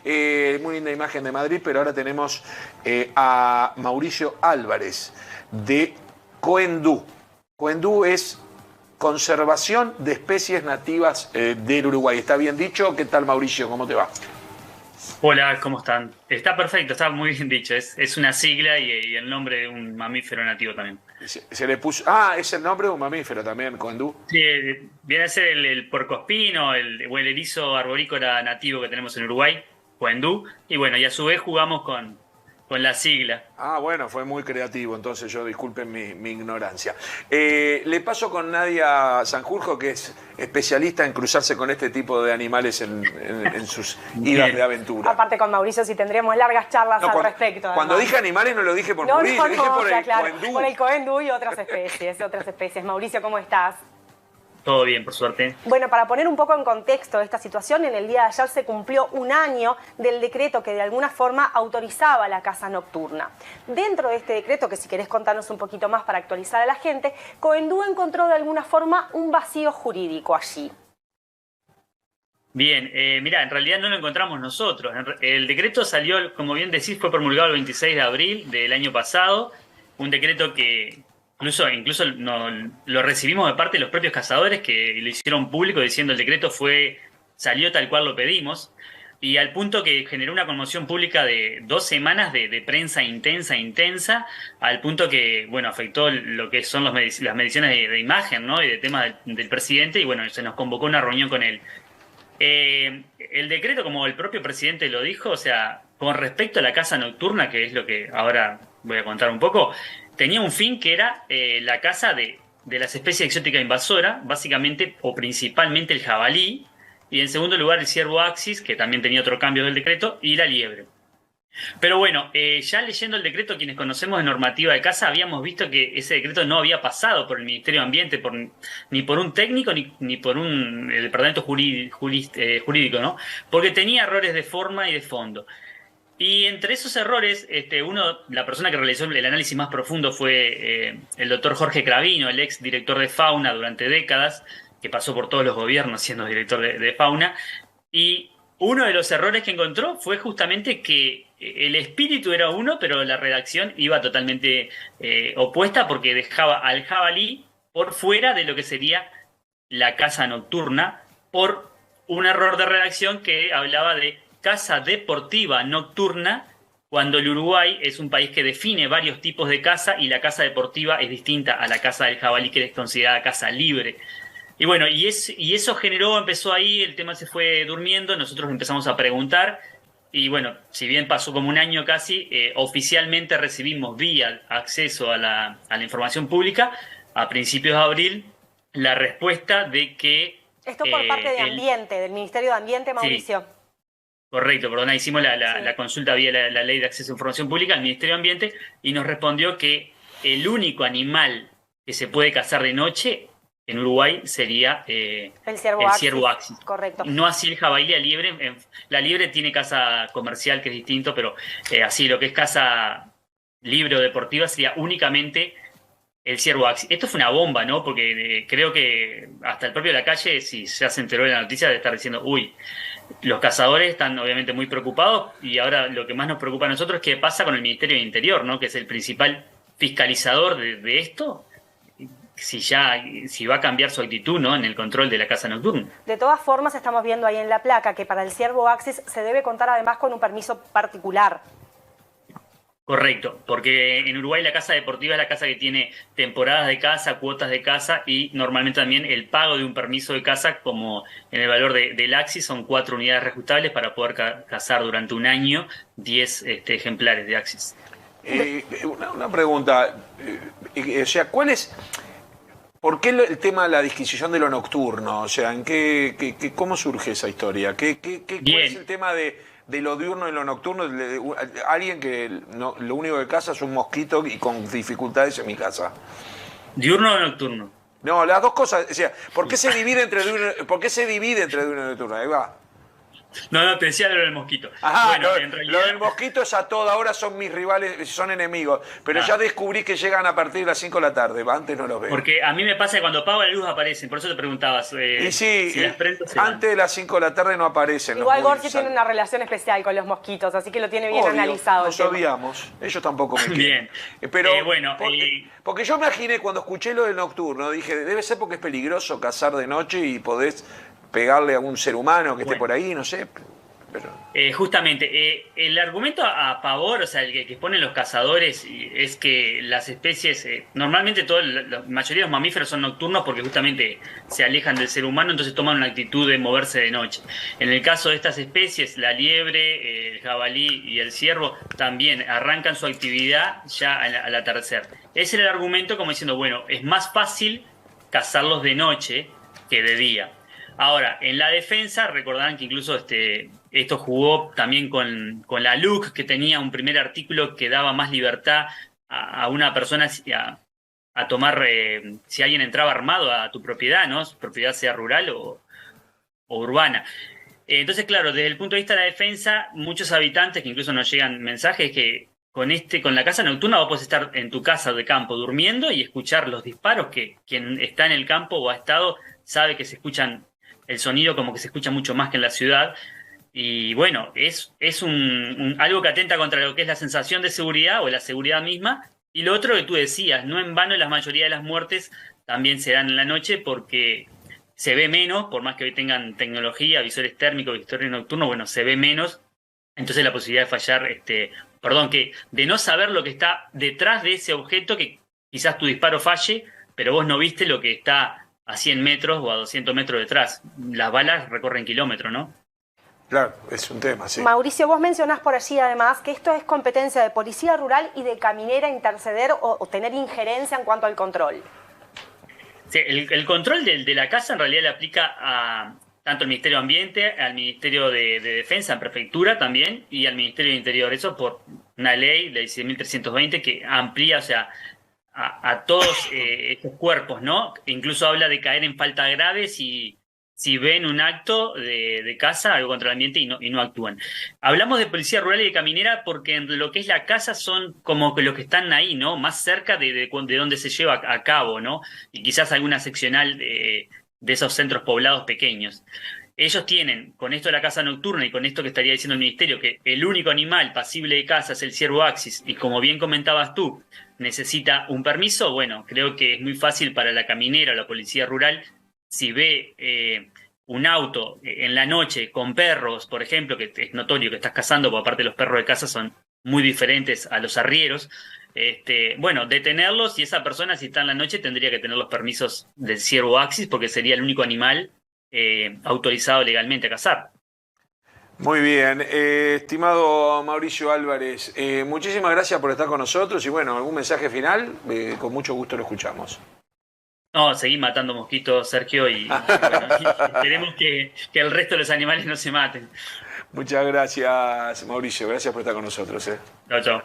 Muy linda imagen de Madrid, pero ahora tenemos a Mauricio Álvarez de Coendú. Coendú es Conservación de Especies Nativas del Uruguay. ¿Está bien dicho? ¿Qué tal, Mauricio? ¿Cómo te va? Hola, ¿cómo están? Está perfecto, está muy bien dicho. Es una sigla y el nombre de un mamífero nativo también. Se le puso... Ah, es el nombre de un mamífero también, Coendú. Sí, viene a ser el puercoespino o el erizo arborícola nativo que tenemos en Uruguay, Coendú. Y bueno, y a su vez jugamos con la sigla. Ah, bueno, fue muy creativo, entonces yo disculpen mi ignorancia. Le paso con Nadia Sanjurjo, que es especialista en cruzarse con este tipo de animales en sus idas de Bien. aventura. Aparte con Mauricio sí tendríamos largas charlas No, al cuando, respecto. cuando Además. dije animales no lo dije por No, Mauricio, no, dije no, por ya, el claro, Coendú. por el coendú y otras especies. Mauricio, ¿cómo estás? Todo bien, por suerte. Bueno, para poner un poco en contexto esta situación, en el día de ayer se cumplió un año del decreto que de alguna forma autorizaba la caza nocturna. Dentro de este decreto, que si querés contarnos un poquito más para actualizar a la gente, Coendú encontró de alguna forma un vacío jurídico allí. Bien, mira, en realidad no lo encontramos nosotros. El decreto salió, como bien decís, fue promulgado el 26 de abril del año pasado. Un decreto que incluso lo recibimos de parte de los propios cazadores que lo hicieron público diciendo el decreto salió tal cual lo pedimos. Y al punto que generó una conmoción pública de 2 semanas de prensa intensa, al punto que, bueno, afectó lo que son las mediciones de imagen, ¿no? Y de temas del presidente, y bueno, se nos convocó una reunión con él. El decreto, como el propio presidente lo dijo, o sea, con respecto a la caza nocturna, que es lo que ahora voy a contar un poco, tenía un fin que era la caza de las especies exóticas invasoras, básicamente o principalmente el jabalí, y en segundo lugar el ciervo axis, que también tenía otro cambio del decreto, y la liebre. Pero bueno, ya leyendo el decreto, quienes conocemos de normativa de caza, habíamos visto que ese decreto no había pasado por el Ministerio de Ambiente, ni por un técnico, ni por el departamento jurídico, ¿no? Porque tenía errores de forma y de fondo. Y entre esos errores, la persona que realizó el análisis más profundo fue el doctor Jorge Cravino, el ex director de Fauna durante décadas, que pasó por todos los gobiernos siendo director de Fauna. Y uno de los errores que encontró fue justamente que el espíritu era uno, pero la redacción iba totalmente opuesta porque dejaba al jabalí por fuera de lo que sería la caza nocturna por un error de redacción que hablaba de caza deportiva nocturna, cuando el Uruguay es un país que define varios tipos de caza y la caza deportiva es distinta a la caza del jabalí, que es considerada caza libre. Y bueno, y eso empezó ahí, el tema se fue durmiendo, nosotros empezamos a preguntar, y bueno, si bien pasó como un año casi, oficialmente recibimos vía acceso a la información pública, a principios de abril, la respuesta de que Esto por parte de Ambiente, del Ministerio de Ambiente, sí, Mauricio. correcto, perdona, hicimos Sí. la consulta vía la Ley de Acceso a Información Pública al Ministerio de Ambiente y nos respondió que el único animal que se puede cazar de noche en Uruguay sería El el ciervo ciervo axis. axis. Correcto. No así el jabalí, la liebre. La liebre tiene caza comercial, que es distinto, pero así lo que es caza libre o deportiva sería únicamente el ciervo axis. Esto fue una bomba, ¿no? Porque creo que hasta el propio de la calle, si ya se enteró de la noticia, debe estar diciendo, uy, los cazadores están obviamente muy preocupados y ahora lo que más nos preocupa a nosotros es qué pasa con el Ministerio de Interior, ¿no? Que es el principal fiscalizador de esto, si va a cambiar su actitud, ¿no? En el control de la caza nocturna. De todas formas, estamos viendo ahí en la placa que para el ciervo axis se debe contar además con un permiso particular. Correcto, porque en Uruguay la caza deportiva es la caza que tiene temporadas de caza, cuotas de caza y normalmente también el pago de un permiso de caza, como en el valor del Axis, son 4 unidades reajustables para poder cazar durante un año 10 ejemplares de Axis. Una pregunta, o sea, ¿por qué el tema de la disquisición de lo nocturno? O sea, ¿cómo surge esa historia? ¿Cuál es el tema de lo diurno y lo nocturno? Alguien que lo único que caza es un mosquito y con dificultades en mi casa. ¿Diurno o nocturno? No, las dos cosas. O sea, ¿por qué se divide entre diurno y nocturno? Ahí va. No, te decía lo del mosquito. Ajá, Bueno, lo del mosquito es a toda hora, son mis rivales, son enemigos. Pero ya descubrí que llegan a partir de las 5 de la tarde, antes no los veo. Porque a mí me pasa que cuando apago la luz aparecen, por eso te preguntabas. Y sí, si las prendo, antes de las 5 de la tarde no aparecen. Igual Gorsi tiene una relación especial con los mosquitos, así que lo tiene bien analizado. Nos odiamos, ellos tampoco me quieren. Bien. Pero bueno, porque yo me imaginé cuando escuché lo del nocturno, dije, debe ser porque es peligroso cazar de noche y podés pegarle a un ser humano que esté por ahí, no sé. Pero... justamente, el argumento a favor, o sea, el que ponen los cazadores es que las especies, normalmente la mayoría de los mamíferos son nocturnos porque justamente se alejan del ser humano, entonces toman una actitud de moverse de noche. En el caso de estas especies, la liebre, el jabalí y el ciervo también arrancan su actividad ya al atardecer. Ese era el argumento como diciendo, bueno, es más fácil cazarlos de noche que de día. Ahora, en la defensa, recordarán que incluso esto jugó también con la LUC, que tenía un primer artículo que daba más libertad a una persona a tomar, si alguien entraba armado a tu propiedad, ¿no? Su propiedad sea rural o urbana. Entonces, claro, desde el punto de vista de la defensa, muchos habitantes, que incluso nos llegan mensajes que con la casa nocturna vos podés estar en tu casa de campo durmiendo y escuchar los disparos que quien está en el campo o ha estado sabe que se escuchan. El sonido como que se escucha mucho más que en la ciudad y bueno, es algo que atenta contra lo que es la sensación de seguridad o la seguridad misma. Y lo otro que tú decías, no en vano la mayoría de las muertes también se dan en la noche porque se ve menos, por más que hoy tengan tecnología, visores térmicos, visores nocturnos, bueno, se ve menos, entonces la posibilidad de fallar, de no saber lo que está detrás de ese objeto, que quizás tu disparo falle, pero vos no viste lo que está a 100 metros o a 200 metros detrás. Las balas recorren kilómetros, ¿no? Claro, es un tema, sí. Mauricio, vos mencionás por allí además que esto es competencia de policía rural y de caminera interceder o tener injerencia en cuanto al control. Sí, el control de la casa en realidad le aplica a tanto al Ministerio de Ambiente, al Ministerio de Defensa, en Prefectura también, y al Ministerio de Interior. Eso por una ley, ley 6.320, que amplía, o sea, a todos estos cuerpos, ¿no? Incluso habla de caer en falta grave si ven un acto de caza, algo contra el ambiente y no actúan. Hablamos de policía rural y de caminera porque en lo que es la casa son como que los que están ahí, ¿no? Más cerca de donde se lleva a cabo, ¿no? Y quizás alguna seccional de esos centros poblados pequeños. Ellos tienen, con esto de la caza nocturna y con esto que estaría diciendo el ministerio, que el único animal pasible de caza es el ciervo axis, y como bien comentabas tú, necesita un permiso, bueno, creo que es muy fácil para la caminera o la policía rural, si ve un auto en la noche con perros, por ejemplo, que es notorio que estás cazando, porque aparte los perros de caza son muy diferentes a los arrieros, bueno, detenerlos, y esa persona, si está en la noche, tendría que tener los permisos del ciervo axis, porque sería el único animal autorizado legalmente a cazar. Muy bien, estimado Mauricio Álvarez, muchísimas gracias por estar con nosotros y bueno, algún mensaje final, con mucho gusto lo escuchamos. No, seguí matando mosquitos, Sergio, y esperemos que el resto de los animales no se maten. Muchas gracias, Mauricio, gracias por estar con nosotros. Chao, chao.